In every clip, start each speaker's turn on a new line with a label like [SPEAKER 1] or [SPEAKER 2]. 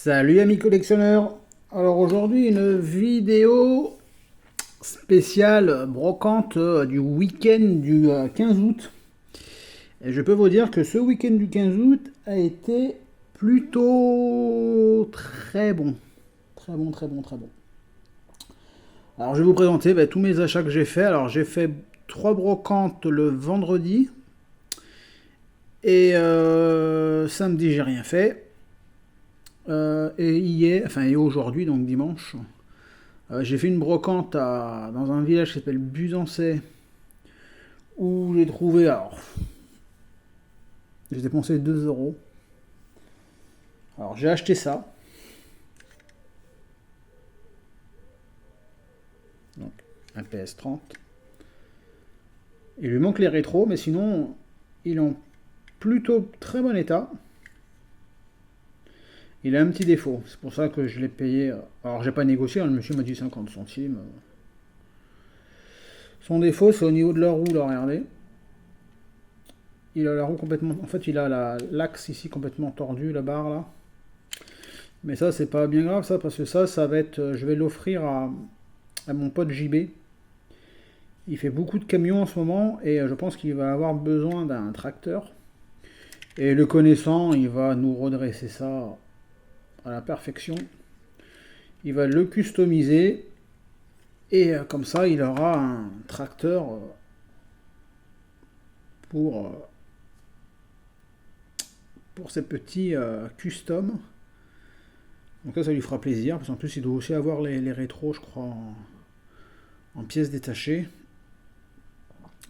[SPEAKER 1] Salut amis collectionneurs. Alors aujourd'hui une vidéo spéciale brocante du week-end du 15 août. Et je peux vous dire que ce week-end du 15 août a été plutôt très bon. Très bon, très bon, très bon. Alors je vais vous présenter tous mes achats que j'ai fait. Alors j'ai fait 3 brocantes le vendredi. Et samedi j'ai rien fait. Et hier, enfin et aujourd'hui, donc dimanche, j'ai fait une brocante dans un village qui s'appelle Buzancais, où j'ai trouvé, alors, j'ai dépensé 2 euros. Alors j'ai acheté ça, donc un PS30. Il lui manque les rétros, mais sinon, il est en plutôt très bon état. Il a un petit défaut, c'est pour ça que je l'ai payé. Alors j'ai pas négocié, le monsieur m'a dit 50 centimes. Son défaut, c'est au niveau de la roue, là, regardez. Il a la roue complètement... En fait, il a l'axe ici complètement tordu, la barre, là. Mais ça, c'est pas bien grave, ça, parce que ça va être... Je vais l'offrir à mon pote JB. Il fait beaucoup de camions en ce moment, et je pense qu'il va avoir besoin d'un tracteur. Et le connaissant, il va nous redresser ça à la perfection. Il va le customiser, et comme ça, il aura un tracteur pour ses petits customs. Donc là, ça lui fera plaisir, parce qu'en plus, il doit aussi avoir les rétros, je crois, en pièces détachées.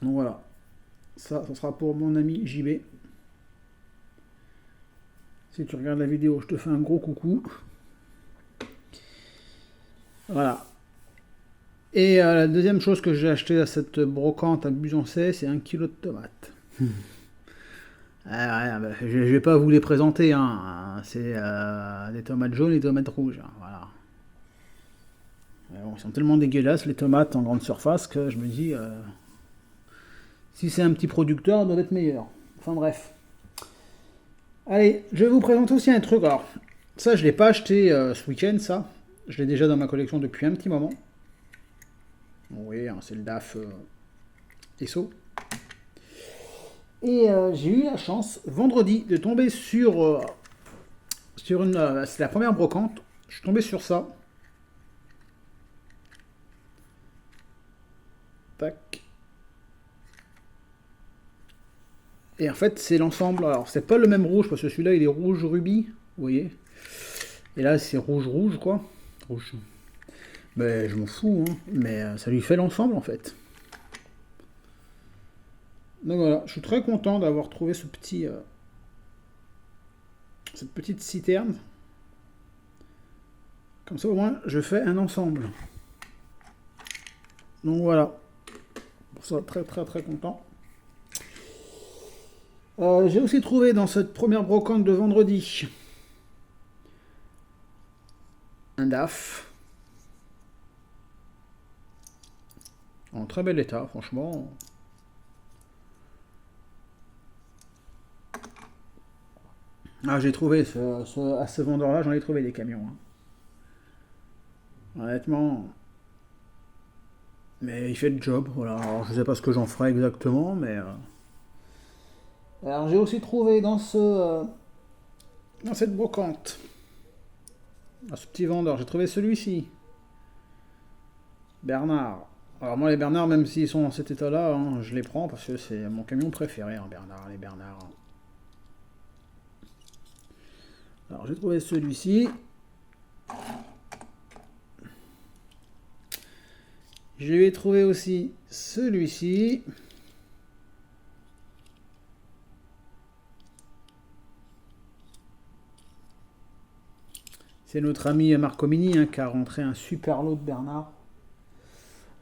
[SPEAKER 1] Donc voilà, ça sera pour mon ami JB. Si tu regardes la vidéo, je te fais un gros coucou. Voilà. Et la deuxième chose que j'ai acheté à cette brocante à Buzancais, c'est 1 kilo de tomates. Je vais pas vous les présenter, hein. C'est des tomates jaunes et des tomates rouges. Hein. Voilà. Bon, ils sont tellement dégueulasses, les tomates en grande surface, que je me dis, si c'est un petit producteur, il doit être meilleur. Enfin bref. Allez, je vais vous présenter aussi un truc. Alors, ça, je ne l'ai pas acheté ce week-end, ça. Je l'ai déjà dans ma collection depuis un petit moment. Oui, hein, c'est le DAF ESSO. Et j'ai eu la chance, vendredi, de tomber sur une... c'est la première brocante. Je suis tombé sur ça. Tac. Et en fait, c'est l'ensemble. Alors, c'est pas le même rouge, parce que celui-là, il est rouge rubis. Vous voyez. Et là, c'est rouge, quoi. Rouge. Ben, je m'en fous, hein. Mais ça lui fait l'ensemble, en fait. Donc voilà, je suis très content d'avoir trouvé cette petite citerne. Comme ça, au moins, je fais un ensemble. Donc voilà. Pour ça, très très très content. J'ai aussi trouvé dans cette première brocante de vendredi un DAF. En très bel état, franchement. Ah, j'ai trouvé à ce vendeur-là, j'en ai trouvé des camions. Hein. Honnêtement. Mais il fait le job, voilà. Alors, je sais pas ce que j'en ferai exactement, mais. Alors j'ai aussi trouvé dans cette brocante, dans ce petit vendeur, j'ai trouvé celui-ci. Bernard. Alors moi les Bernard, même s'ils sont dans cet état-là, hein, je les prends parce que c'est mon camion préféré, hein, Bernard, les Bernard. Alors j'ai trouvé celui-ci. Je vais trouver aussi celui-ci. C'est notre ami Marco Mini hein, qui a rentré un super lot de Bernard.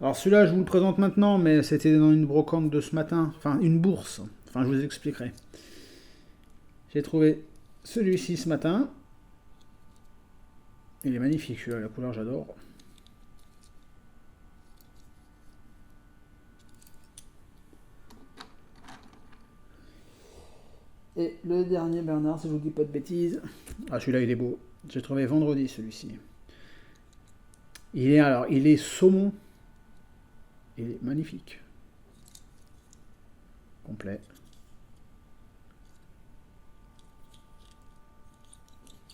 [SPEAKER 1] Alors celui-là, je vous le présente maintenant, mais c'était dans une brocante de ce matin. Enfin, une bourse. Enfin, je vous expliquerai. J'ai trouvé celui-ci ce matin. Il est magnifique, celui-là, la couleur, j'adore. Et le dernier Bernard, si je vous dis pas de bêtises. Ah, celui-là, il est beau. J'ai trouvé vendredi celui-ci. Il est saumon. Il est magnifique. Complet.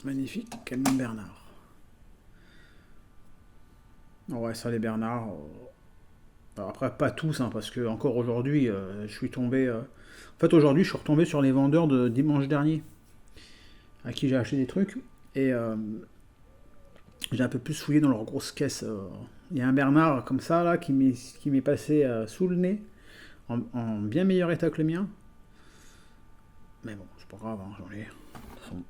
[SPEAKER 1] Magnifique, Camille Bernard. Ouais, ça les Bernard. Alors après, pas tous, hein, parce que encore aujourd'hui, je suis tombé. En fait, aujourd'hui, je suis retombé sur les vendeurs de dimanche dernier, à qui j'ai acheté des trucs. Et j'ai un peu plus fouillé dans leurs grosses caisses. Il y a un Bernard comme ça, là, qui m'est passé sous le nez, en bien meilleur état que le mien. Mais bon, c'est pas grave, hein, j'en ai. De toute façon.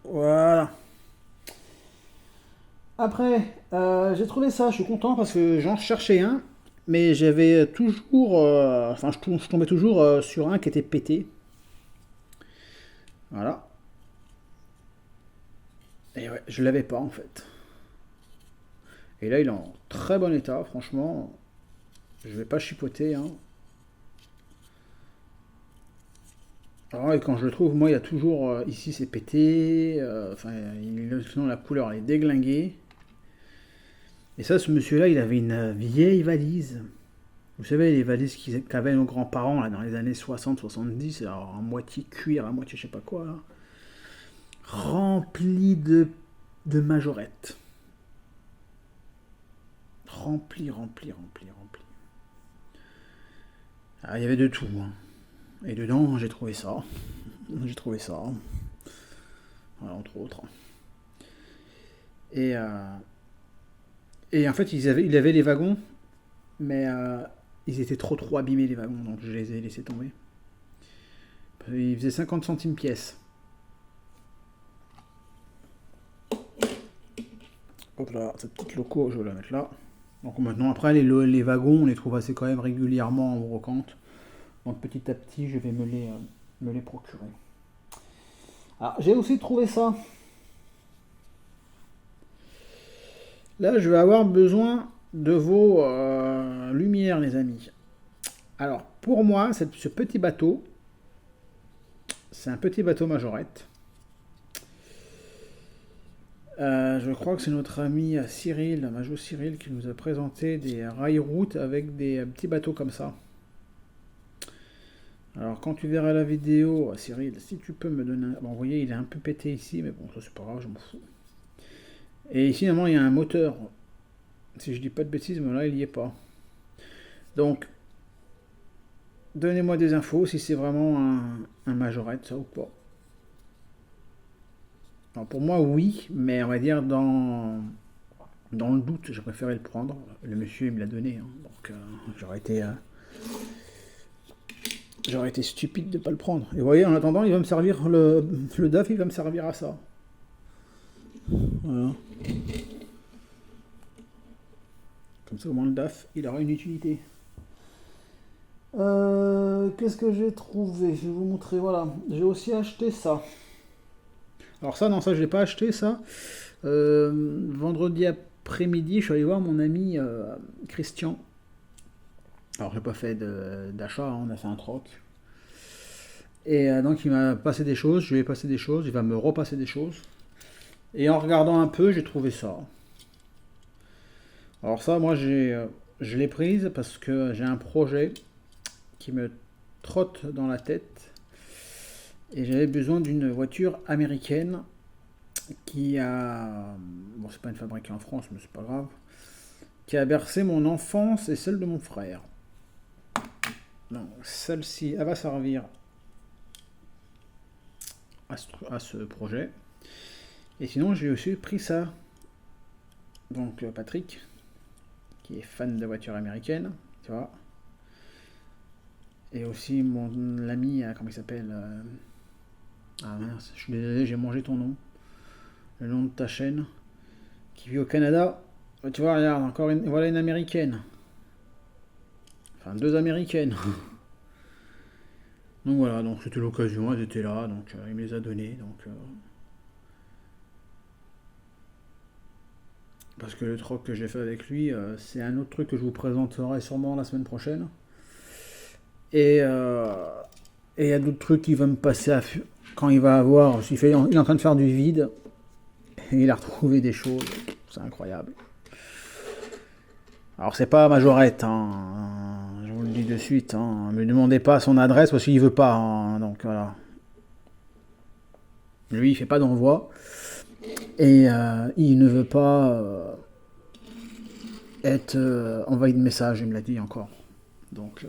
[SPEAKER 1] Voilà. Après, j'ai trouvé ça, je suis content parce que j'en cherchais un, mais j'avais toujours, enfin je tombais toujours sur un qui était pété. Voilà. Et ouais, je l'avais pas en fait. Et là, il est en très bon état, franchement. Je vais pas chipoter, hein. Alors, et quand je le trouve, moi, il y a toujours, ici c'est pété, enfin, sinon la couleur elle est déglinguée. Et ça, ce monsieur-là, il avait une vieille valise. Vous savez, les valises qu'avaient nos grands-parents là, dans les années 60-70, alors à moitié cuir, à moitié je sais pas quoi, là, remplies de majorettes. Rempli. Ah, il y avait de tout, hein. Et dedans, j'ai trouvé ça. J'ai trouvé ça. Voilà, entre autres. Et, et en fait, il avait les wagons, mais ils étaient trop abîmés les wagons, donc je les ai laissés tomber. Ils faisaient 50 centimes pièce. Hop là, cette petite loco, je vais la mettre là. Donc maintenant, après, les wagons, on les trouve assez quand même régulièrement en brocante. Donc petit à petit, je vais me les procurer. Alors, j'ai aussi trouvé ça. Là, je vais avoir besoin de vos lumières, les amis. Alors, pour moi, ce petit bateau, c'est un petit bateau majorette. Je crois que c'est notre ami Cyril, Majou Cyril, qui nous a présenté des rails routes avec des petits bateaux comme ça. Alors quand tu verras la vidéo, Cyril, si tu peux me donner un... Bon, vous voyez, il est un peu pété ici, mais bon, ça c'est pas grave, je m'en fous. Et ici, normalement, il y a un moteur. Si je dis pas de bêtises, mais là, il n'y est pas. Donc, donnez-moi des infos si c'est vraiment un majorette, ça ou pas. Alors pour moi, oui, mais on va dire dans le doute, j'ai préféré le prendre. Le monsieur, il me l'a donné, hein, donc j'aurais été stupide de ne pas le prendre. Et vous voyez, en attendant, il va me servir le DAF, il va me servir à ça. Voilà. Comme ça, au moins le DAF, il aura une utilité. Qu'est-ce que j'ai trouvé? Je vais vous montrer, voilà. J'ai aussi acheté ça. Alors ça, non, ça, je l'ai pas acheté, ça. Vendredi après-midi, je suis allé voir mon ami Christian. Alors, j'ai pas fait d'achat, hein, on a fait un troc. Et donc, il m'a passé des choses, je lui ai passé des choses, il va me repasser des choses. Et en regardant un peu, j'ai trouvé ça. Alors ça, moi, je l'ai prise parce que j'ai un projet qui me trotte dans la tête. Et j'avais besoin d'une voiture américaine qui a... Bon, c'est pas une fabriquée en France, mais c'est pas grave. Qui a bercé mon enfance et celle de mon frère. Donc, celle-ci, elle va servir à ce projet. Et sinon, j'ai aussi pris ça. Donc, Patrick, qui est fan de voitures américaines, tu vois. Et aussi mon ami, comment il s'appelle Ah mince, je suis désolé, j'ai mangé ton nom. Le nom de ta chaîne. Qui vit au Canada. Tu vois, regarde, encore voilà une américaine. Enfin, deux américaines. Donc voilà, donc c'était l'occasion, elles étaient là, donc il me les a données. Donc, parce que le troc que j'ai fait avec lui, c'est un autre truc que je vous présenterai sûrement la semaine prochaine. Et il y a d'autres trucs qui vont me passer quand il va avoir. Il est en train de faire du vide. Et il a retrouvé des choses. C'est incroyable. Alors c'est pas Majorette, hein. Je vous le dis de suite. Ne me demandez pas son adresse parce qu'il veut pas. Donc voilà. Lui il fait pas d'envoi. Et il ne veut pas être envoyé de message, il me l'a dit encore. Donc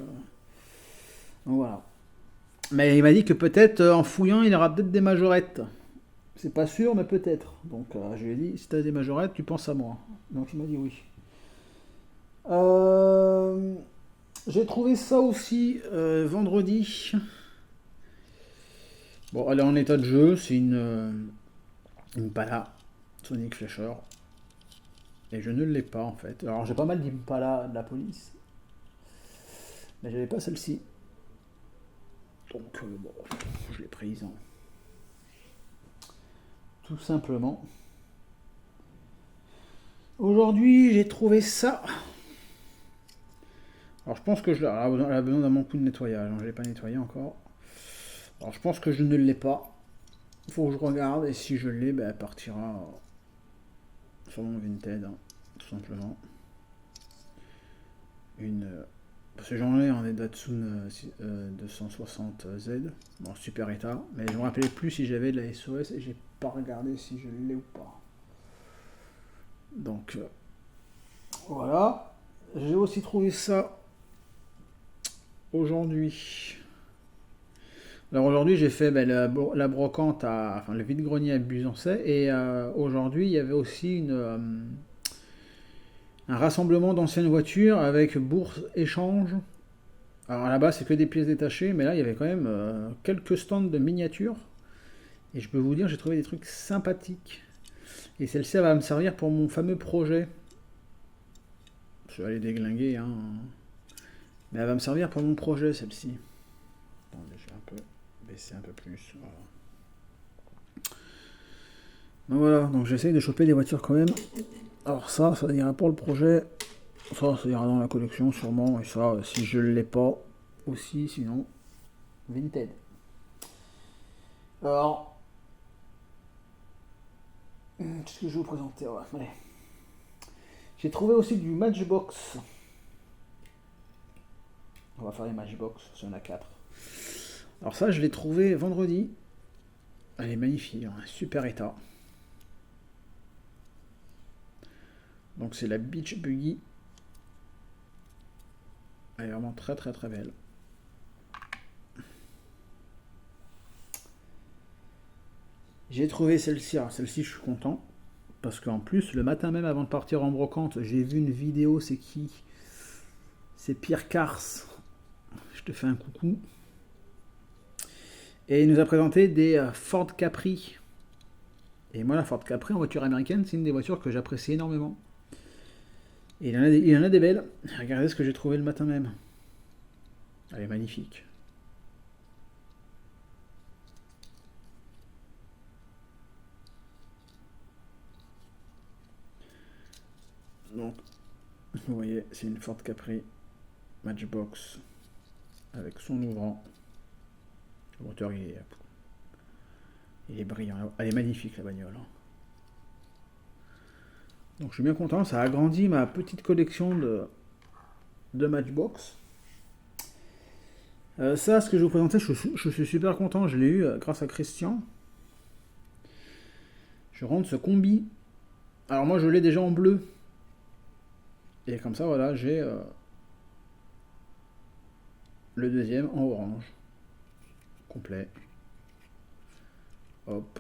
[SPEAKER 1] voilà. Mais il m'a dit que peut-être en fouillant, il aura peut-être des majorettes. C'est pas sûr, mais peut-être. Donc je lui ai dit, si tu as des majorettes, tu penses à moi. Donc il m'a dit oui. J'ai trouvé ça aussi vendredi. Bon, elle est en état de jeu. C'est une Impala Sonic Flasher. Et je ne l'ai pas en fait. Alors j'ai pas mal d'Impala de la police. Mais j'avais pas celle-ci. Donc bon, je l'ai prise. Hein. Tout simplement. Aujourd'hui, j'ai trouvé ça. Alors je pense que elle a besoin d'un bon coup de nettoyage. Je ne l'ai pas nettoyé encore. Alors je pense que je ne l'ai pas. Il faut que je regarde. Et si je l'ai, elle partira sur mon Vinted. Hein, tout simplement. Parce que j'en ai un des Datsun 260Z. Bon, super état. Mais je me rappelais plus si j'avais de la SOS et j'ai pas regardé si je l'ai ou pas. Donc voilà. J'ai aussi trouvé ça aujourd'hui. Alors aujourd'hui j'ai fait la brocante le vide-grenier à Busancais et aujourd'hui il y avait aussi un rassemblement d'anciennes voitures avec bourse échange. Alors là-bas c'est que des pièces détachées, mais là il y avait quand même quelques stands de miniatures. Et je peux vous dire, j'ai trouvé des trucs sympathiques. Et celle-ci va me servir pour mon fameux projet. Je vais aller déglinguer, hein. Mais elle va me servir pour mon projet, celle-ci. Attendez, je vais un peu baisser un peu plus. Voilà. Donc voilà, donc j'essaye de choper des voitures quand même. Alors ça ira pour le projet. Ça ira dans la collection sûrement. Et ça, si je ne l'ai pas aussi, sinon, Vinted. Alors, qu'est-ce que je vais vous présenter? Allez. J'ai trouvé aussi du Matchbox. On va faire les Matchbox, il y en a 4. Alors ça, je l'ai trouvé vendredi. Elle est magnifique, en super état. Donc c'est la Beach Buggy. Elle est vraiment très très très belle. J'ai trouvé celle-ci. Alors celle-ci, je suis content. Parce qu'en plus, le matin même avant de partir en brocante, j'ai vu une vidéo. C'est qui? C'est Pierre Cars. Je te fais un coucou. Et il nous a présenté des Ford Capri. Et moi, la Ford Capri en voiture américaine, c'est une des voitures que j'apprécie énormément. Et il y en a des belles. Regardez ce que j'ai trouvé le matin même. Elle est magnifique. Donc, vous voyez, c'est une Ford Capri Matchbox avec son ouvrant. Le moteur, il est brillant. Elle est magnifique, la bagnole. Donc, je suis bien content. Ça a agrandi ma petite collection de Matchbox. Ça, ce que je vous présentais, je suis super content. Je l'ai eu grâce à Christian. Je rentre ce combi. Alors, moi, je l'ai déjà en bleu. Et comme ça, voilà, j'ai le deuxième en orange. Complet. Hop.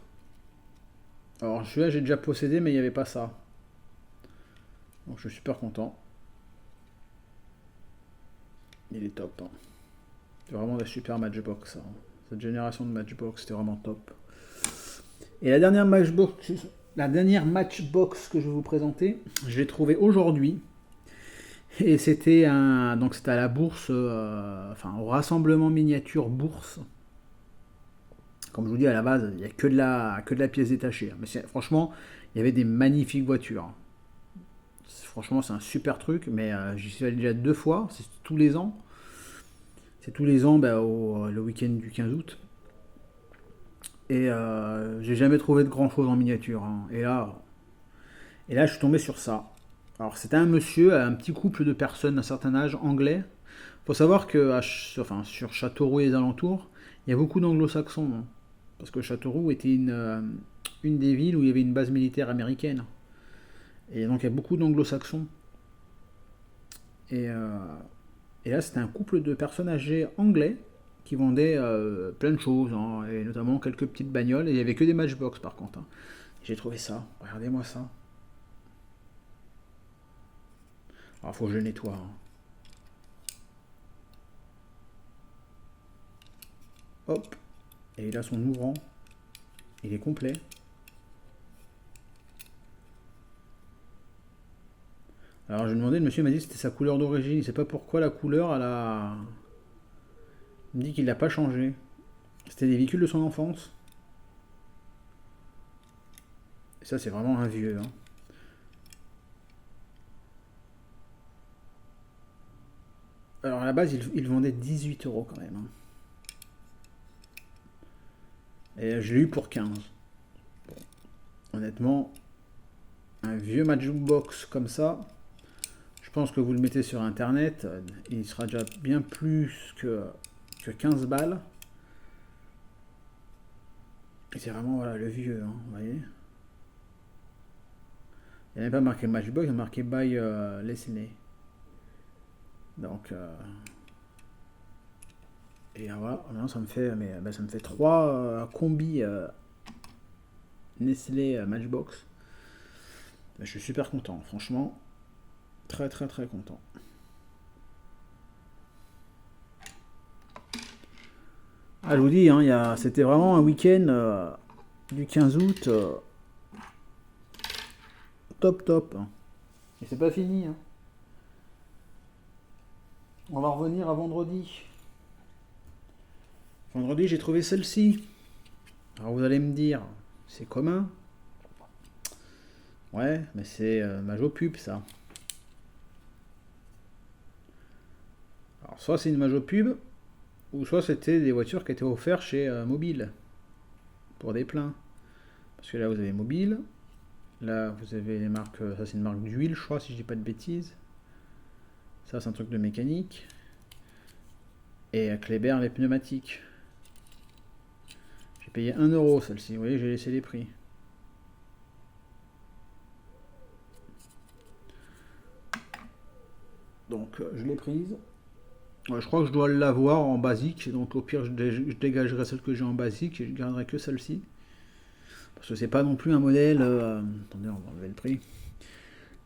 [SPEAKER 1] Alors celui-là, j'ai déjà possédé, mais il n'y avait pas ça. Donc je suis super content. Il est top. Hein. C'est vraiment des super Matchbox. Hein. Cette génération de Matchbox, c'était vraiment top. Et la dernière Matchbox que je vais vous présenter, je l'ai trouvée aujourd'hui. Et c'était à la bourse, au rassemblement miniature bourse. Comme je vous dis, à la base, il n'y a que de la pièce détachée. Mais franchement, il y avait des magnifiques voitures. Franchement, c'est un super truc, mais j'y suis allé déjà 2 fois, c'est tous les ans. C'est tous les ans le week-end du 15 août. Et j'ai jamais trouvé de grand chose en miniature, hein. Et là, je suis tombé sur ça. Alors, c'était un monsieur, un petit couple de personnes d'un certain âge, anglais. Faut savoir que sur Châteauroux et les alentours, il y a beaucoup d'anglo-saxons, hein. Parce que Châteauroux était une des villes où il y avait une base militaire américaine. Et donc, il y a beaucoup d'anglo-saxons. Et, euh, et là, c'était un couple de personnes âgées anglais qui vendaient plein de choses, hein, et notamment quelques petites bagnoles. Et il n'y avait que des Matchbox par contre, hein. J'ai trouvé ça. Regardez-moi ça. Alors, faut que je le nettoie, hein. Hop. Et il a son ouvrant. Il est complet. Alors, je demandé, le monsieur m'a dit que c'était sa couleur d'origine. Il ne sait pas pourquoi la couleur, il me dit qu'il l'a pas changé. C'était des véhicules de son enfance. Et ça, c'est vraiment un vieux, hein. Alors, à la base, il vendait 18 euros quand même, hein. Et je l'ai eu pour 15. Bon, honnêtement, un vieux Matchbox comme ça, je pense que vous le mettez sur internet, il sera déjà bien plus que 15 balles. Et c'est vraiment voilà, le vieux, hein, vous voyez. Il n'y avait pas marqué Matchbox, il y a marqué by Leslie. Donc, et voilà, maintenant ça me fait 3 combis Nestlé Matchbox. Je suis super content, franchement. Très très très content. Ah, je vous dis, hein, c'était vraiment un week-end du 15 août top top, hein. Et c'est pas fini, hein. On va revenir à vendredi. Vendredi, j'ai trouvé celle-ci. Alors vous allez me dire, c'est commun. Ouais, mais c'est Majo Pub ça. Alors soit c'est une Majo Pub, ou soit c'était des voitures qui étaient offertes chez Mobile. Pour des pleins. Parce que là vous avez Mobile. Là vous avez les marques, ça c'est une marque d'huile je crois si je dis pas de bêtises. Ça c'est un truc de mécanique. Et à Kléber les pneumatiques. J'ai payé 1 euro celle-ci, vous voyez j'ai laissé les prix. Donc je l'ai prise. Ouais, je crois que je dois l'avoir en basique, donc au pire je dégagerai celle que j'ai en basique et je garderai que celle-ci. Parce que c'est pas non plus un modèle. Attendez, on va enlever le prix.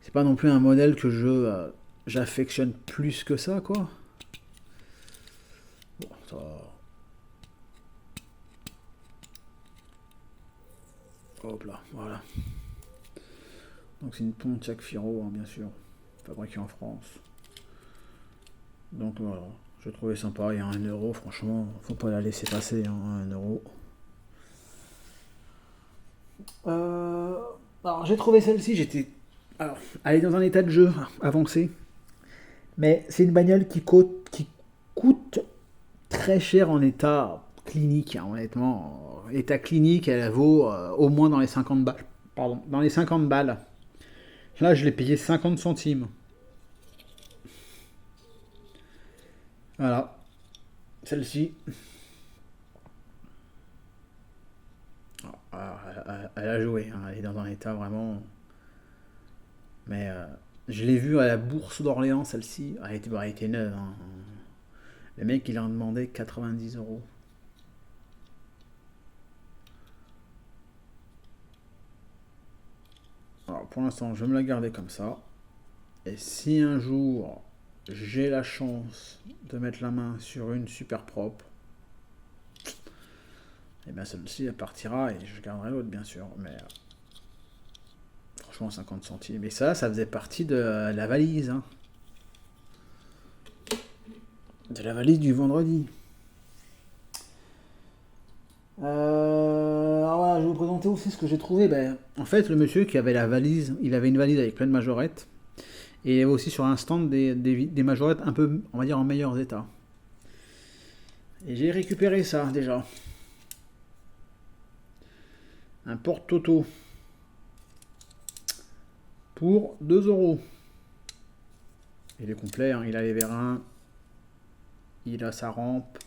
[SPEAKER 1] C'est pas non plus un modèle que j'affectionne plus que ça, quoi. Bon, ça. Hop là, voilà. Donc c'est une Pontiac Fiero, hein, bien sûr, fabriquée en France. Donc voilà, je trouvais sympa, il y a 1 euro, franchement, faut pas la laisser passer, hein, 1 euro. Alors j'ai trouvé celle-ci, alors, elle est dans un état de jeu avancé, mais c'est une bagnole qui coûte très cher en état clinique, hein, honnêtement. État clinique, elle vaut au moins dans les 50 balles. Pardon, dans les 50 balles. Là, je l'ai payé 50 centimes. Voilà, celle-ci. Elle a joué, hein, elle est dans un état vraiment. Mais je l'ai vue à la bourse d'Orléans, celle-ci. Elle était neuve, hein. Le mec, il en demandait 90 euros. Alors, pour l'instant, je vais me la garder comme ça. Et si un jour j'ai la chance de mettre la main sur une super propre, et bien celle-ci elle partira et je garderai l'autre bien sûr. Mais franchement 50 centimes. Et ça faisait partie de la valise, hein. De la valise du vendredi. Alors voilà, je vais vous présenter aussi ce que j'ai trouvé. En fait, le monsieur qui avait la valise, il avait une valise avec plein de majorettes. Et il y avait aussi sur un stand des majorettes un peu, on va dire, en meilleur état. Et j'ai récupéré ça déjà. Un porte-auto. Pour 2 euros. Il est complet, hein. Il a les vérins. Il a sa rampe.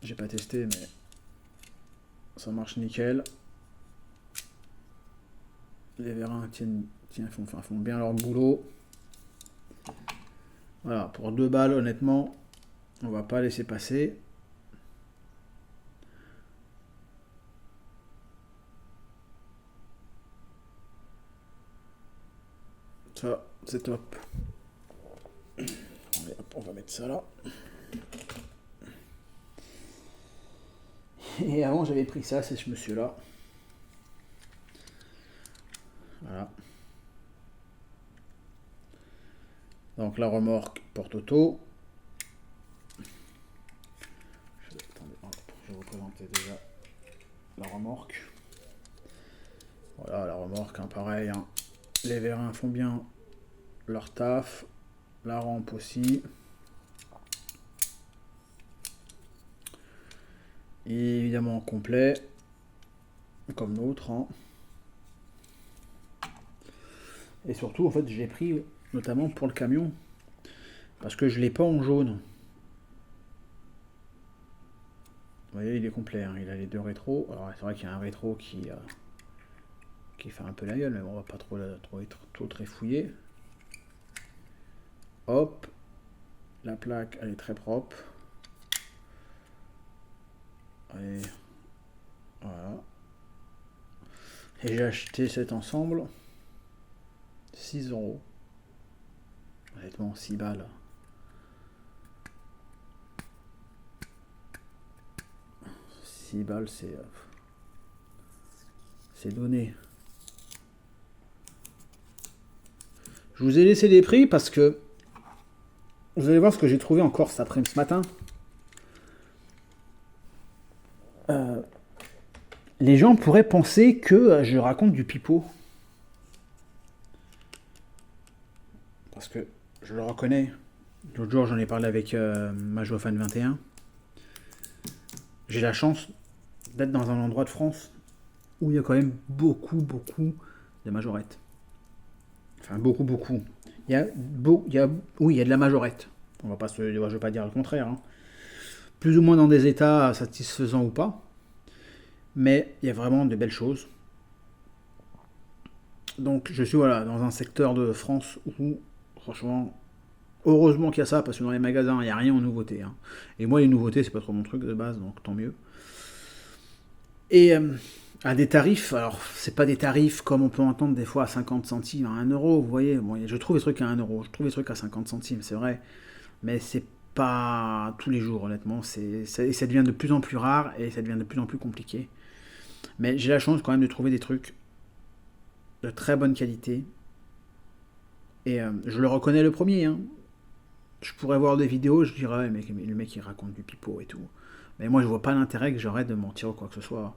[SPEAKER 1] J'ai pas testé, mais ça marche nickel. Les vérins font bien leur boulot. Voilà, pour 2 balles, honnêtement, on va pas laisser passer. Ça, c'est top. Allez, hop, on va mettre ça là. Et avant, j'avais pris ça, c'est ce monsieur-là. Voilà. Donc la remorque porte-auto. Attendez, je vais vous présenter déjà la remorque. Voilà, la remorque, hein, pareil. Hein. Les vérins font bien leur taf. La rampe aussi. Et évidemment complet. Comme l'autre. Hein. Et surtout, en fait, j'ai pris notamment pour le camion. Parce que je ne l'ai pas en jaune. Vous voyez, il est complet. Hein. Il a les 2 rétros. Alors, c'est vrai qu'il y a un rétro qui fait un peu la gueule, mais bon, on va pas trop trifouiller. Hop. La plaque, elle est très propre. Allez. Voilà. Et j'ai acheté cet ensemble. 6 euros. Honnêtement, 6 balles. c'est donné. Je vous ai laissé les prix parce que vous allez voir ce que j'ai trouvé encore cet après-midi, ce matin. Les gens pourraient penser que je raconte du pipeau. Parce que je le reconnais. L'autre jour, j'en ai parlé avec Majofan 21. J'ai la chance d'être dans un endroit de France où il y a quand même beaucoup de majorettes. Enfin, beaucoup. Il y a de la majorette. Je ne vais pas dire le contraire. Hein. Plus ou moins dans des états satisfaisants ou pas. Mais il y a vraiment de belles choses. Donc je suis dans un secteur de France où, franchement, heureusement qu'il y a ça, parce que dans les magasins, il n'y a rien en nouveauté. Hein. Et moi, les nouveautés, c'est pas trop mon truc de base, donc tant mieux. Et à des tarifs, alors c'est pas des tarifs comme on peut entendre des fois à 50 centimes, à 1 euro, vous voyez. Bon, je trouve des trucs à 1 euro, je trouve des trucs à 50 centimes, c'est vrai. Mais c'est pas tous les jours, honnêtement. Ça devient de plus en plus rare et ça devient de plus en plus compliqué. Mais j'ai la chance quand même de trouver des trucs de très bonne qualité. Et je le reconnais le premier. Hein. Je pourrais voir des vidéos, je dirais, le mec il raconte du pipeau et tout. Mais moi je vois pas l'intérêt que j'aurais de mentir ou quoi que ce soit.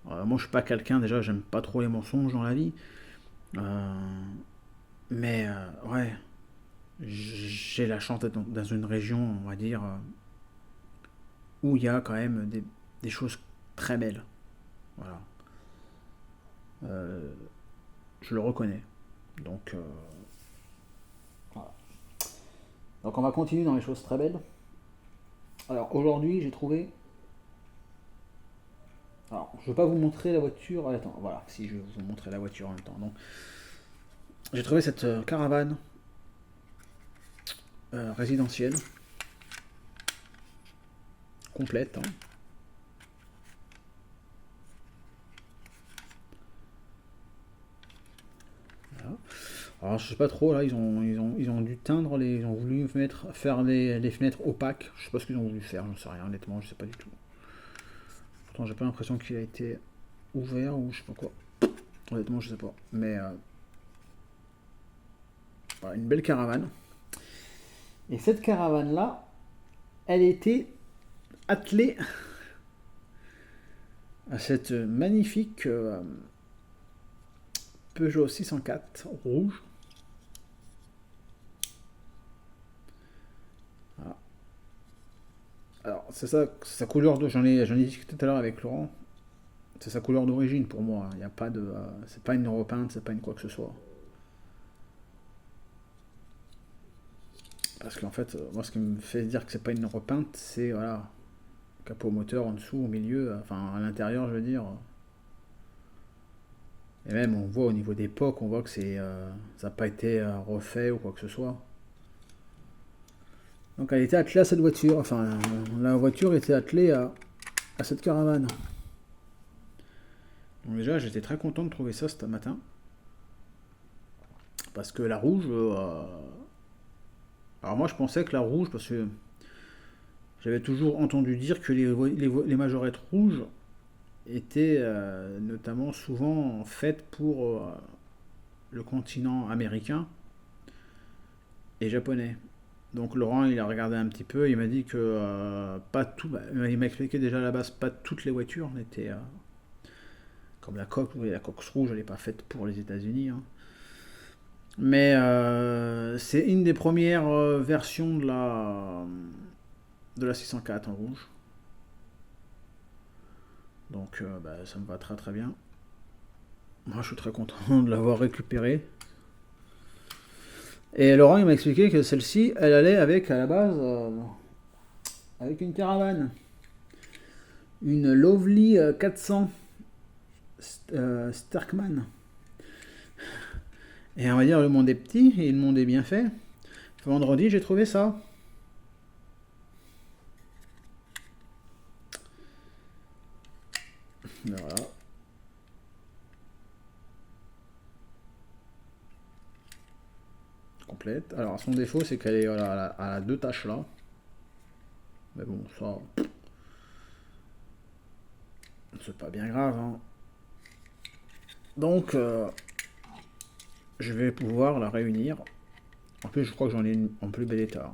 [SPEAKER 1] Moi je suis pas quelqu'un, déjà j'aime pas trop les mensonges dans la vie. Mais ouais, j'ai la chance d'être dans une région, on va dire, où il y a quand même des choses très belles. Voilà. Je le reconnais. Donc, voilà. Donc on va continuer dans les choses très belles. Alors aujourd'hui j'ai trouvé... Alors je ne vais pas vous montrer la voiture. Attends, voilà, si je vais vous montrer la voiture en même temps. Donc, j'ai trouvé cette caravane résidentielle complète. Hein. Voilà. Alors je sais pas trop là, ils ont dû teindre ils ont voulu faire les fenêtres opaques. Je sais pas ce qu'ils ont voulu faire, j'en sais rien honnêtement, je sais pas du tout. Pourtant j'ai pas l'impression qu'il a été ouvert ou je sais pas quoi. Honnêtement je sais pas. Mais voilà, une belle caravane. Et cette caravane là, elle était attelée à cette magnifique Peugeot 604 rouge. Voilà. Alors, c'est ça, c'est sa couleur, j'en ai discuté tout à l'heure avec Laurent. C'est sa couleur d'origine pour moi. Il y a pas de, c'est pas une repeinte, c'est pas une quoi que ce soit. Parce qu'en fait, moi, ce qui me fait dire que c'est pas une repeinte, c'est voilà, capot moteur en dessous, au milieu, enfin à l'intérieur, je veux dire. Et même, on voit au niveau des pocs, on voit que ça n'a pas été refait ou quoi que ce soit. Donc, elle était attelée à cette voiture. Enfin, la voiture était attelée à cette caravane. Donc déjà, j'étais très content de trouver ça ce matin. Parce que la rouge, alors moi je pensais que la rouge, parce que j'avais toujours entendu dire que les majorettes rouges étaient notamment souvent faites pour le continent américain et japonais. Donc Laurent, il a regardé un petit peu, il m'a dit que pas tout, il m'a expliqué déjà à la base, pas toutes les voitures étaient comme la coque, oui, la coque rouge, elle n'est pas faite pour les États-Unis, hein. Mais c'est une des premières versions de la 604 en rouge. Donc bah, ça me va très très bien. Moi je suis très content de l'avoir récupérée. Et Laurent il m'a expliqué que celle-ci, elle allait avec à la base avec une caravane. Une Lovely 400 Starkman. Et on va dire le monde est petit et le monde est bien fait. Vendredi j'ai trouvé ça. Voilà. Complète. Alors son défaut c'est qu'elle est voilà, elle a deux taches là. Mais bon ça c'est pas bien grave, hein. Donc je vais pouvoir la réunir. En plus je crois que j'en ai une en plus bel état.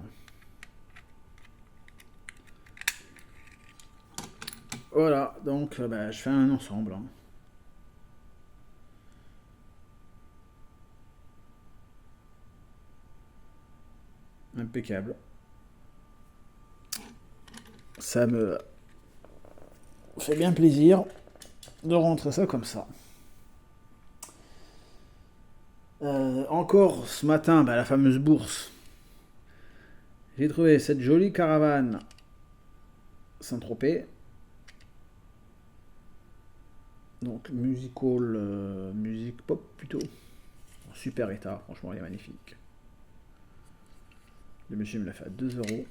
[SPEAKER 1] Voilà, donc bah, je fais un ensemble, hein. Impeccable. Ça me fait bien plaisir de rentrer ça comme ça. Encore ce matin, bah, la fameuse bourse. J'ai trouvé cette jolie caravane Saint-Tropez. Donc musical, musique pop plutôt. En super état, franchement, elle est magnifique. Le monsieur me l'a fait à 2 euros.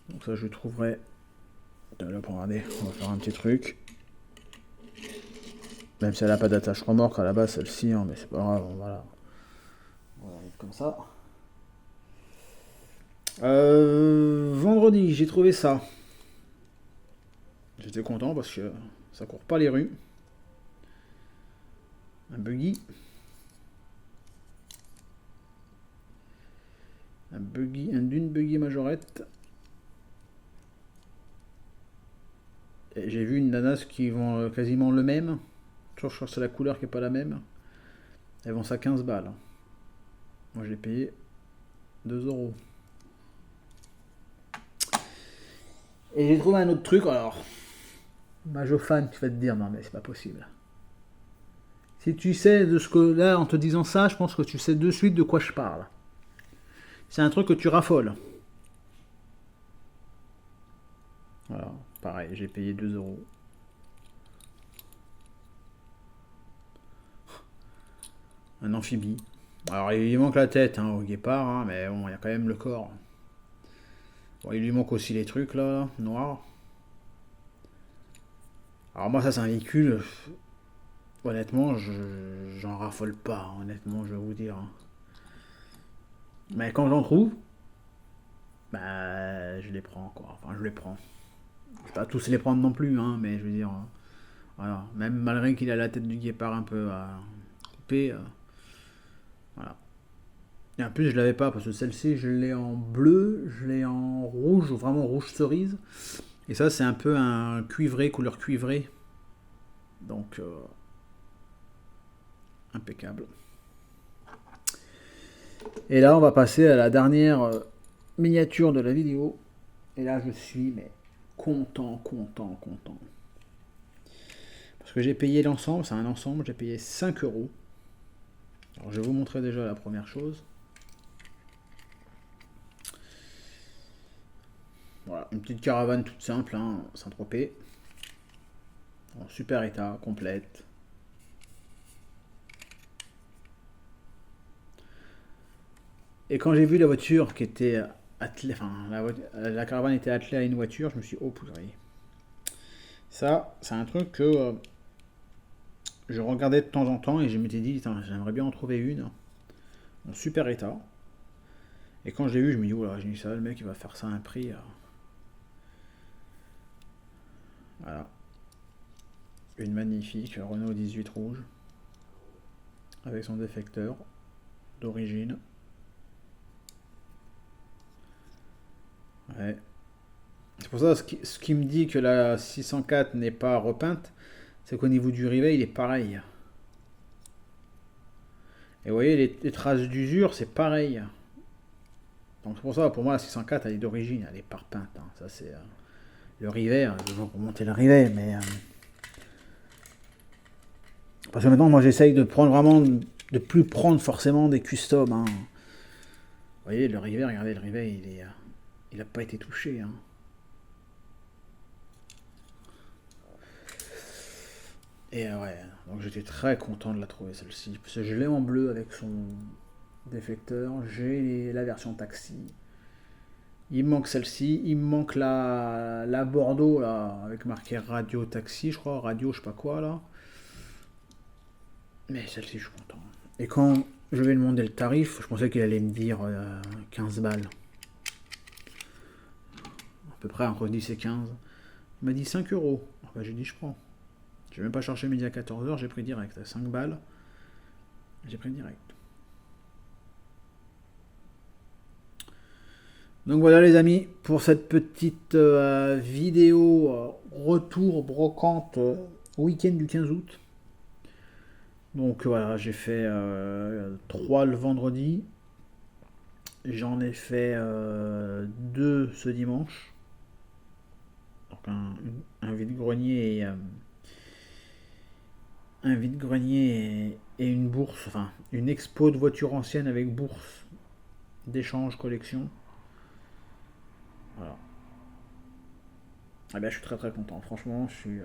[SPEAKER 1] Donc ça, je trouverai. Là, pour regarder, on va faire un petit truc. Même si elle n'a pas d'attache remorque à la base, celle-ci, hein, mais c'est pas grave, voilà. On va mettre comme ça. Vendredi, j'ai trouvé ça. J'étais content parce que ça court pas les rues. Un buggy. Un dune buggy majorette. Et j'ai vu une nanas qui vend quasiment le même. Je crois que c'est la couleur qui est pas la même. Elles vont ça 15 balles. Moi je l'ai payé 2 euros. Et j'ai trouvé un autre truc alors. Majofan, tu vas te dire non mais c'est pas possible. Si tu sais de ce que là en te disant ça, je pense que tu sais de suite de quoi je parle. C'est un truc que tu raffoles. Voilà, pareil, j'ai payé 2 euros. Un amphibie. Alors il lui manque la tête hein, au guépard, hein, mais bon, il y a quand même le corps. Bon, il lui manque aussi les trucs là, noirs. Alors moi ça c'est un véhicule, honnêtement j'en raffole pas, honnêtement je vais vous dire. Mais quand j'en trouve, bah je les prends quoi, enfin je les prends. Je vais pas tous les prendre non plus, hein, mais je veux dire, voilà. Même malgré qu'il a la tête du guépard un peu coupée, voilà. Et en plus je l'avais pas parce que celle-ci je l'ai en bleu, je l'ai en rouge, vraiment rouge cerise. Et ça c'est un peu un cuivré, couleur cuivrée. Donc impeccable. Et là on va passer à la dernière miniature de la vidéo. Et là, je suis mais content. Parce que j'ai payé l'ensemble, c'est un ensemble, j'ai payé 5 euros. Alors, je vais vous montrer déjà la première chose. Voilà, une petite caravane toute simple, hein, Saint-Tropez. En super état, complète. Et quand j'ai vu la voiture qui était attelée, enfin la caravane était attelée à une voiture, je me suis dit, oh poudrier. Ça, c'est un truc que je regardais de temps en temps et je m'étais dit, j'aimerais bien en trouver une en super état. Et quand je l'ai vu, je me dis, oh là, j'ai dit ça, le mec il va faire ça à un prix. Voilà. Une magnifique Renault 18 rouge avec son défecteur d'origine. Ouais. C'est pour ça ce qui me dit que la 604 n'est pas repeinte, c'est qu'au niveau du rivet il est pareil. Et vous voyez les traces d'usure c'est pareil. Donc c'est pour ça pour moi la 604 elle est d'origine, elle est pas repeinte. Hein. Ça c'est le rivet, je vais remonter le rivet, mais parce que maintenant moi j'essaye de prendre vraiment de plus prendre forcément des customs. Hein. Vous voyez le rivet, regardez le rivet il n'a pas été touché. Hein. Et ouais, donc j'étais très content de la trouver celle-ci. Parce que je l'ai en bleu avec son défecteur. J'ai la version taxi. Il me manque celle-ci. Il me manque la Bordeaux là, avec marqué radio taxi, je crois. Radio, je sais pas quoi là. Mais celle-ci, je suis content. Et quand je vais demander le tarif, je pensais qu'il allait me dire 15 balles. À peu près entre 10 et 15. Il m'a dit 5 euros. Enfin, j'ai dit je prends. J'ai même pas cherché midi à 14h, j'ai pris direct. À 5 balles, j'ai pris direct. Donc voilà les amis, pour cette petite vidéo retour brocante week-end du 15 août. Donc voilà, j'ai fait 3 le vendredi. J'en ai fait 2 ce dimanche. Donc un vide-grenier et... un vide-grenier et une bourse, enfin une expo de voitures anciennes avec bourse d'échange collection. Voilà. Ah ben, je suis très très content, franchement, je suis.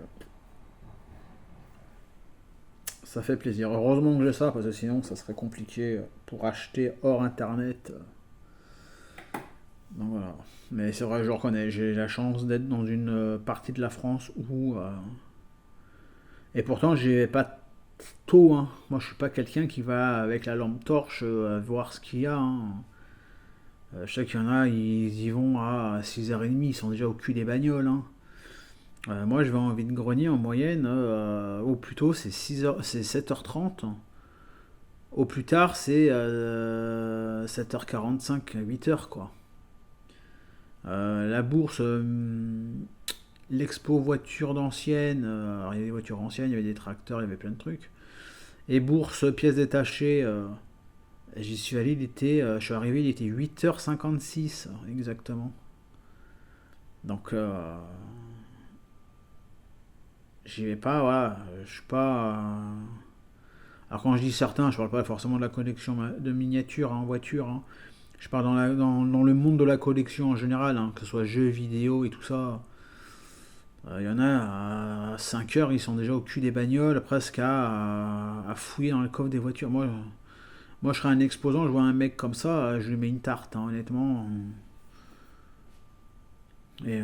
[SPEAKER 1] Ça fait plaisir. Heureusement que j'ai ça, parce que sinon ça serait compliqué pour acheter hors internet. Donc voilà. Mais c'est vrai, je reconnais, j'ai la chance d'être dans une partie de la France où. Et pourtant, j'ai pas tôt. Hein. Moi, je suis pas quelqu'un qui va avec la lampe torche voir ce qu'il y a. Hein. Je sais qu'il y en a, ils y vont à 6h30, ils sont déjà au cul des bagnoles. Hein. Moi, je vais en vide-grenier en moyenne. Au plus tôt, c'est 7h30. Au plus tard, c'est 7h45, 8h, quoi. La bourse, l'expo voitures d'anciennes. Alors, il y avait des voitures anciennes, il y avait des tracteurs, il y avait plein de trucs. Et bourse, pièces détachées. J'y suis allé, je suis arrivé, il était 8h56, exactement. Donc, j'y vais pas, voilà, je suis pas. Alors, quand je dis certains, je parle pas forcément de la collection de miniatures en voiture. Hein. Je parle dans le monde de la collection en général, hein, que ce soit jeux vidéo et tout ça. Il y en a à 5 heures, ils sont déjà au cul des bagnoles, presque à fouiller dans le coffre des voitures. Moi, je serais un exposant, je vois un mec comme ça, je lui mets une tarte, hein, honnêtement. Et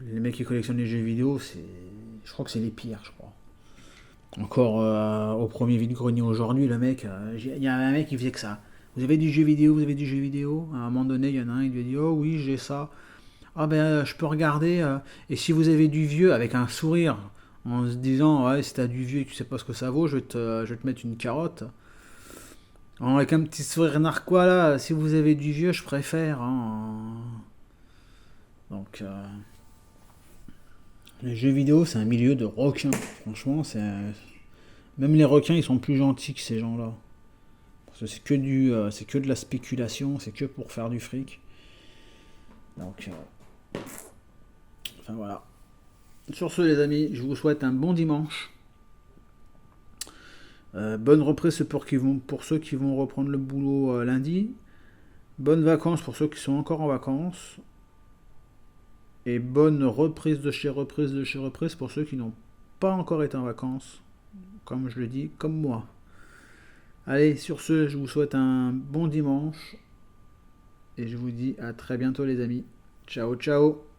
[SPEAKER 1] les mecs qui collectionnent les jeux vidéo, je crois que c'est les pires, je crois. Encore au premier vide-grenier aujourd'hui, le mec, il y a un mec qui faisait que ça. Vous avez du jeu vidéo, vous avez du jeu vidéo. À un moment donné, il y en a un, il lui a dit, oh oui, j'ai ça. Ah ben, je peux regarder. Et si vous avez du vieux, avec un sourire, en se disant, ouais, si t'as du vieux et que tu sais pas ce que ça vaut, je vais te mettre une carotte. Avec un petit sourire narquois là, si vous avez du vieux, je préfère. Hein. Donc, les jeux vidéo, c'est un milieu de requins. Franchement, même les requins, ils sont plus gentils que ces gens-là. Parce que c'est que de la spéculation, c'est que pour faire du fric. Donc, enfin voilà. Sur ce, les amis, je vous souhaite un bon dimanche. Bonne reprise pour ceux qui vont reprendre le boulot lundi. Bonnes vacances pour ceux qui sont encore en vacances. Et bonne reprise de chez reprise pour ceux qui n'ont pas encore été en vacances. Comme je le dis, comme moi. Allez, sur ce, je vous souhaite un bon dimanche. Et je vous dis à très bientôt les amis. Ciao, ciao.